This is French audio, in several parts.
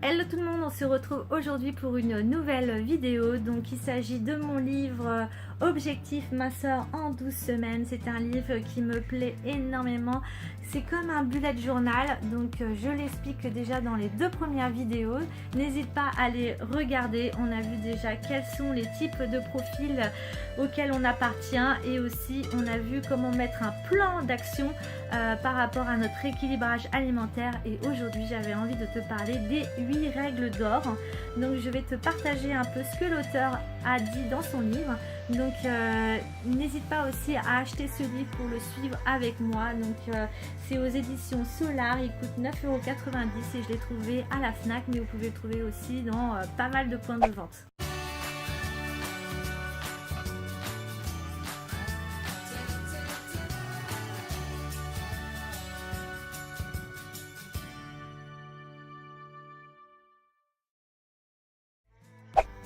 Hello tout le monde, on se retrouve aujourd'hui pour une nouvelle vidéo. Donc il s'agit de mon livre Objectif minceur en 12 semaines. C'est un livre qui me plaît énormément. C'est comme un bullet journal, donc je l'explique déjà dans les deux premières vidéos. N'hésite pas à les regarder. On a vu déjà quels sont les types de profils auxquels on appartient et aussi on a vu comment mettre un plan d'action par rapport à notre équilibrage alimentaire. Et aujourd'hui j'avais envie de te parler des 8 règles d'or. Donc je vais te partager un peu ce que l'auteur a dit dans son livre. Donc n'hésite pas aussi à acheter ce livre pour le suivre avec moi. Donc c'est aux éditions Solar, il coûte 9,90 € et je l'ai trouvé à la Fnac, mais vous pouvez le trouver aussi dans pas mal de points de vente.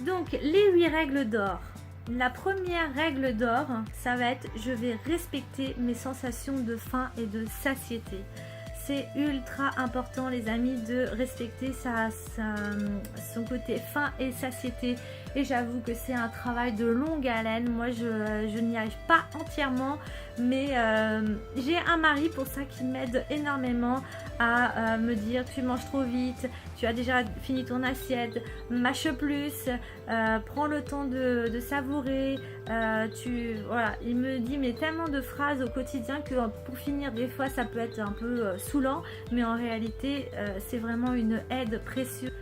Donc les 8 règles d'or. La première règle d'or, ça va être je vais respecter mes sensations de faim et de satiété. C'est ultra important les amis de respecter son côté faim et satiété. Et j'avoue que c'est un travail de longue haleine. Moi je n'y arrive pas entièrement. Mais j'ai un mari pour ça qui m'aide énormément à me dire tu manges trop vite, tu as déjà fini ton assiette, mâche plus, prends le temps de savourer, voilà, il me dit mais tellement de phrases au quotidien que pour finir des fois ça peut être un peu saoulant, mais en réalité c'est vraiment une aide précieuse.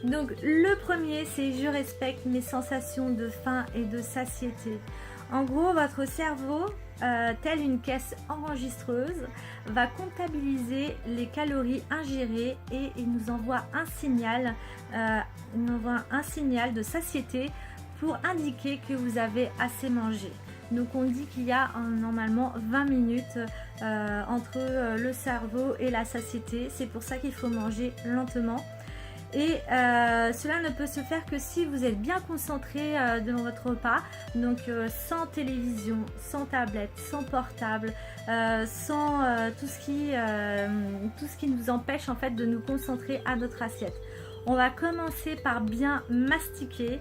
Donc le premier c'est je respecte mes sensations de faim et de satiété. En gros votre cerveau telle une caisse enregistreuse, va comptabiliser les calories ingérées et il nous envoie un signal, de satiété pour indiquer que vous avez assez mangé. Donc on dit qu'il y a normalement 20 minutes entre le cerveau et la satiété. C'est pour ça qu'il faut manger lentement. Et cela ne peut se faire que si vous êtes bien concentré devant votre repas, donc sans télévision, sans tablette, sans portable, sans tout ce qui nous empêche en fait de nous concentrer à notre assiette. On va commencer par bien mastiquer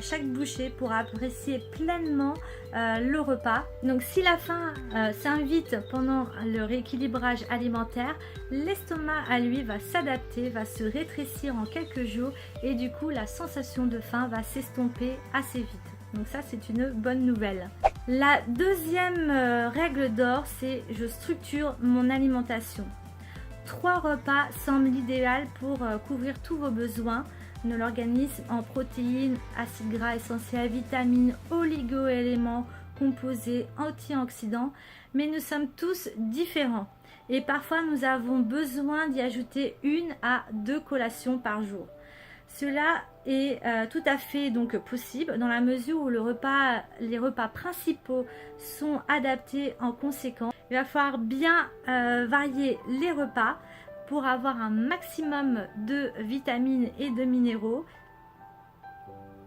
chaque bouchée pour apprécier pleinement le repas. Donc si la faim s'invite pendant le rééquilibrage alimentaire, l'estomac à lui va s'adapter, va se rétrécir en quelques jours et du coup la sensation de faim va s'estomper assez vite. Donc ça c'est une bonne nouvelle. La deuxième règle d'or, c'est je structure mon alimentation. 3 repas semblent l'idéal pour couvrir tous vos besoins de l'organisme en protéines, acides gras essentiels, vitamines, oligo-éléments, composés, antioxydants. Mais nous sommes tous différents et parfois nous avons besoin d'y ajouter 1 à 2 collations par jour. Cela est tout à fait donc possible dans la mesure où les repas principaux sont adaptés en conséquence. Il va falloir bien varier les repas pour avoir un maximum de vitamines et de minéraux.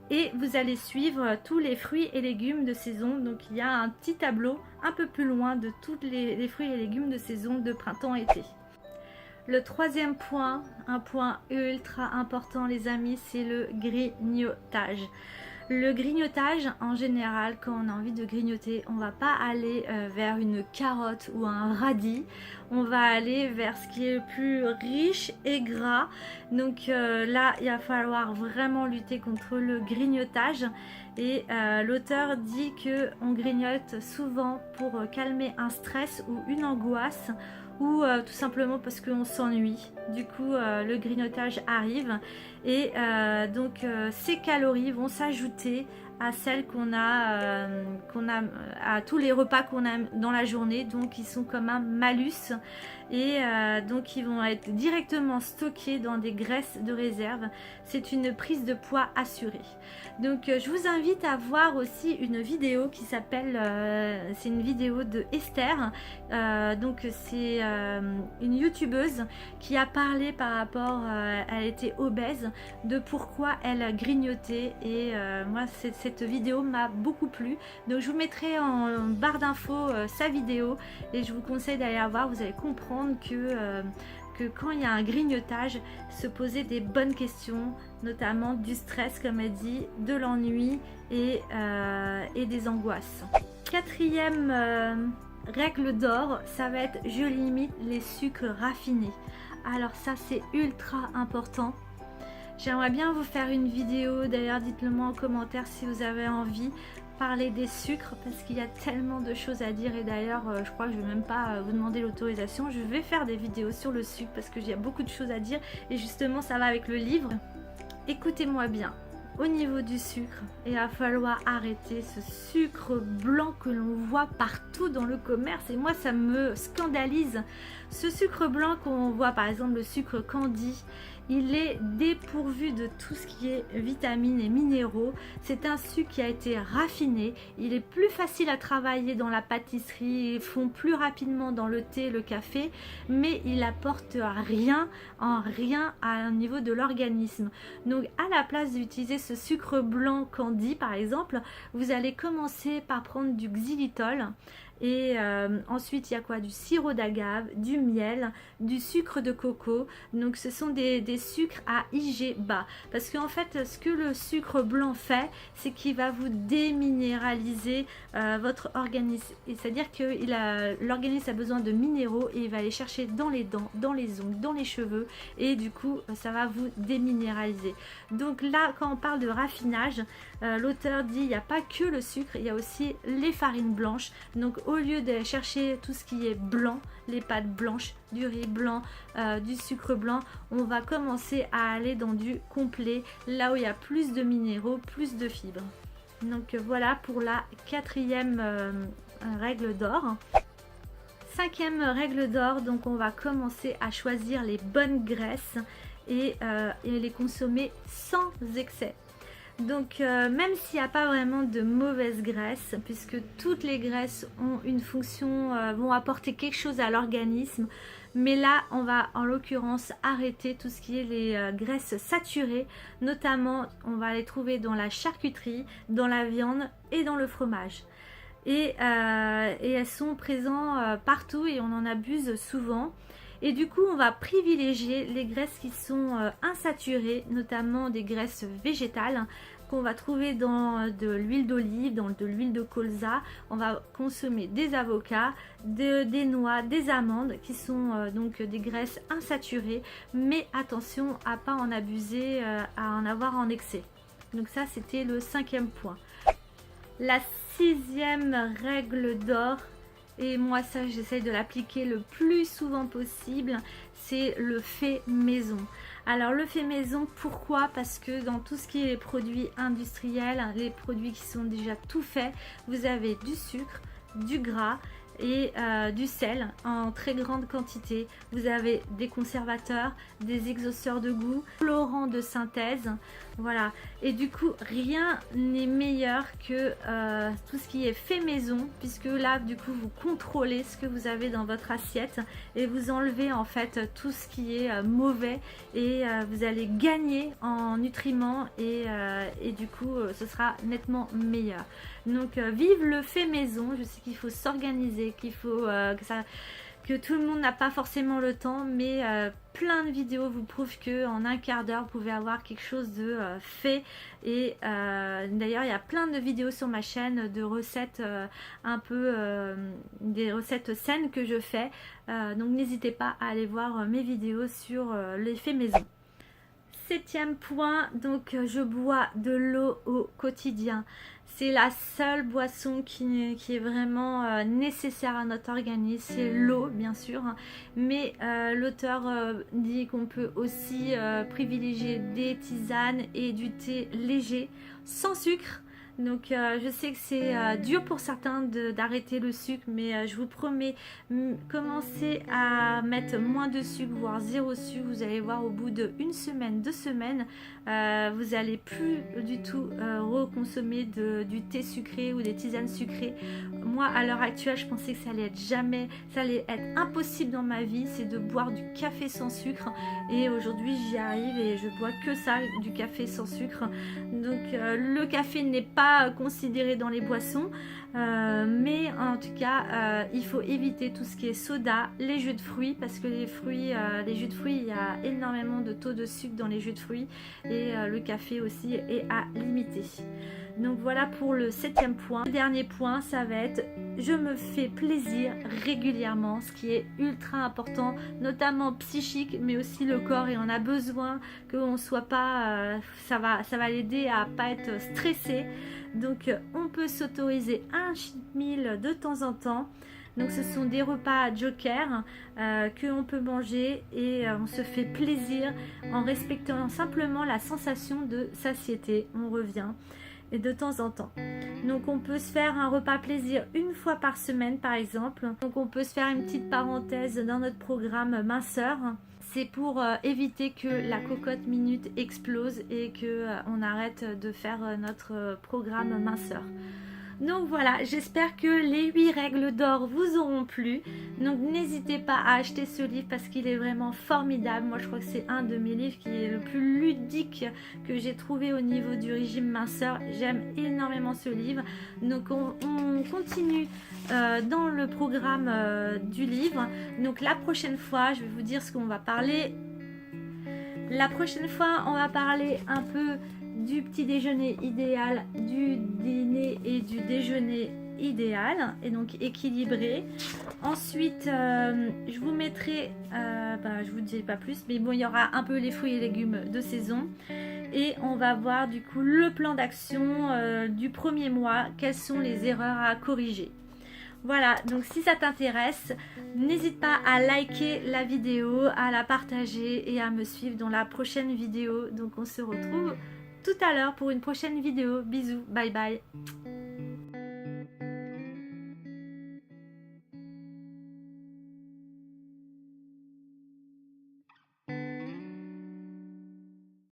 Et vous allez suivre tous les fruits et légumes de saison. Donc il y a un petit tableau un peu plus loin de tous les fruits et légumes de saison de printemps-été. Le troisième point, un point ultra important les amis, c'est le grignotage. Le grignotage, en général, quand on a envie de grignoter, on va pas aller vers une carotte ou un radis. On va aller vers ce qui est le plus riche et gras. Donc là, il va falloir vraiment lutter contre le grignotage. Et l'auteur dit qu'on grignote souvent pour calmer un stress ou une angoisse, ou tout simplement parce qu'on s'ennuie. Du coup le grignotage arrive et donc ces calories vont s'ajouter à celles qu'on a à tous les repas qu'on a dans la journée, donc ils sont comme un malus et donc ils vont être directement stockés dans des graisses de réserve. C'est une prise de poids assurée. Donc je vous invite à voir aussi une vidéo qui s'appelle c'est une vidéo de Esther, donc c'est une youtubeuse qui a parlé par rapport elle était obèse, de pourquoi elle grignotait et moi cette vidéo m'a beaucoup plu. Donc je vous mettrai en barre d'infos sa vidéo et je vous conseille d'aller la voir. Vous allez comprendre que quand il y a un grignotage, se poser des bonnes questions, notamment du stress, comme elle dit, de l'ennui et des angoisses. Quatrième règle d'or, ça va être je limite les sucres raffinés. Alors ça c'est ultra important. J'aimerais bien vous faire une vidéo, d'ailleurs dites-le moi en commentaire si vous avez envie, parler des sucres parce qu'il y a tellement de choses à dire et d'ailleurs je crois que je ne vais même pas vous demander l'autorisation. Je vais faire des vidéos sur le sucre parce qu'il y a beaucoup de choses à dire et justement ça va avec le livre. Écoutez-moi bien. Au niveau du sucre, il va falloir arrêter ce sucre blanc que l'on voit partout dans le commerce et moi ça me scandalise. Ce sucre blanc qu'on voit, par exemple le sucre Candy, il est dépourvu de tout ce qui est vitamines et minéraux. C'est un sucre qui a été raffiné. Il est plus facile à travailler dans la pâtisserie, ils font plus rapidement dans le thé, le café, mais il apporte rien au niveau de l'organisme. Donc à la place d'utiliser ce sucre blanc Candy par exemple, vous allez commencer par prendre du xylitol. Et ensuite il y a quoi? Du sirop d'agave, du miel, du sucre de coco. Donc ce sont des sucres à IG bas. Parce qu'en fait ce que le sucre blanc fait, c'est qu'il va vous déminéraliser votre organisme. C'est-à-dire que l'organisme a besoin de minéraux et il va aller chercher dans les dents, dans les ongles, dans les cheveux. Et du coup ça va vous déminéraliser. Donc là quand on parle de raffinage, l'auteur dit il n'y a pas que le sucre, il y a aussi les farines blanches. Donc au lieu de chercher tout ce qui est blanc, les pâtes blanches, du riz blanc, du sucre blanc, on va commencer à aller dans du complet, là où il y a plus de minéraux, plus de fibres. Donc voilà pour la quatrième règle d'or. Cinquième règle d'or, donc on va commencer à choisir les bonnes graisses et les consommer sans excès. Donc même s'il n'y a pas vraiment de mauvaise graisse, puisque toutes les graisses ont une fonction, vont apporter quelque chose à l'organisme, mais là on va en l'occurrence arrêter tout ce qui est les graisses saturées, notamment on va les trouver dans la charcuterie, dans la viande et dans le fromage. Et elles sont présentes partout et on en abuse souvent. Et du coup on va privilégier les graisses qui sont insaturées, notamment des graisses végétales qu'on va trouver dans de l'huile d'olive, dans de l'huile de colza. On va consommer des avocats, des noix, des amandes qui sont donc des graisses insaturées, mais attention à pas en abuser, à en avoir en excès. Donc ça c'était le cinquième point. La sixième règle d'or, et moi ça j'essaye de l'appliquer le plus souvent possible, c'est le fait maison. Alors le fait maison, pourquoi? Parce que dans tout ce qui est produits industriels, les produits qui sont déjà tout faits, vous avez du sucre, du gras et du sel en très grande quantité. Vous avez des conservateurs, des exhausteurs de goût, colorants de synthèse, voilà. Et du coup rien n'est meilleur que tout ce qui est fait maison, puisque là du coup vous contrôlez ce que vous avez dans votre assiette et vous enlevez en fait tout ce qui est mauvais et vous allez gagner en nutriments et du coup ce sera nettement meilleur. Donc vive le fait maison. Je sais qu'il faut s'organiser, qu'il faut que tout le monde n'a pas forcément le temps, mais plein de vidéos vous prouvent que en un quart d'heure vous pouvez avoir quelque chose de fait. Et d'ailleurs il y a plein de vidéos sur ma chaîne de recettes un peu des recettes saines que je fais, donc n'hésitez pas à aller voir mes vidéos sur les faits maison. Septième point, donc je bois de l'eau au quotidien. C'est la seule boisson qui est vraiment nécessaire à notre organisme, c'est l'eau bien sûr, mais l'auteur dit qu'on peut aussi privilégier des tisanes et du thé léger, sans sucre. Donc je sais que c'est dur pour certains d'arrêter le sucre, mais je vous promets, commencez à mettre moins de sucre, voire zéro sucre. Vous allez voir au bout d'une semaine, 2 semaines, vous allez plus du tout reconsommer du thé sucré ou des tisanes sucrées. Moi à l'heure actuelle je pensais que ça allait être impossible dans ma vie, c'est de boire du café sans sucre, et aujourd'hui j'y arrive et je bois que ça, du café sans sucre. Donc le café n'est pas pas considéré dans les boissons, mais en tout cas il faut éviter tout ce qui est soda, les jus de fruits, parce que les jus de fruits, il y a énormément de taux de sucre dans les jus de fruits, et le café aussi est à limiter. Donc voilà pour le 7e point. Le dernier point, ça va être je me fais plaisir régulièrement, ce qui est ultra important, notamment psychique, mais aussi le corps, et on a besoin qu'on soit pas, ça va l'aider à pas être stressé. Donc on peut s'autoriser un cheat meal de temps en temps. Donc ce sont des repas joker que on peut manger, et on se fait plaisir en respectant simplement la sensation de satiété. On revient, et de temps en temps. Donc on peut se faire un repas plaisir une fois par semaine par exemple. Donc on peut se faire une petite parenthèse dans notre programme minceur. C'est pour éviter que la cocotte minute explose et que on arrête de faire notre programme minceur. Donc voilà, j'espère que les 8 règles d'or vous auront plu. Donc n'hésitez pas à acheter ce livre parce qu'il est vraiment formidable. Moi je crois que c'est un de mes livres qui est le plus ludique que j'ai trouvé au niveau du régime minceur. J'aime énormément ce livre. Donc on continue dans le programme du livre. Donc la prochaine fois, je vais vous dire ce qu'on va parler. La prochaine fois, on va parler un peu du petit déjeuner idéal, du dîner et du déjeuner idéal, et donc équilibré. Ensuite je vous mettrai je vous dis pas plus, mais bon, il y aura un peu les fruits et légumes de saison, et on va voir du coup le plan d'action du premier mois, quelles sont les erreurs à corriger. Voilà, donc si ça t'intéresse, n'hésite pas à liker la vidéo, à la partager et à me suivre dans la prochaine vidéo. Donc on se retrouve tout à l'heure pour une prochaine vidéo. Bisous, bye bye.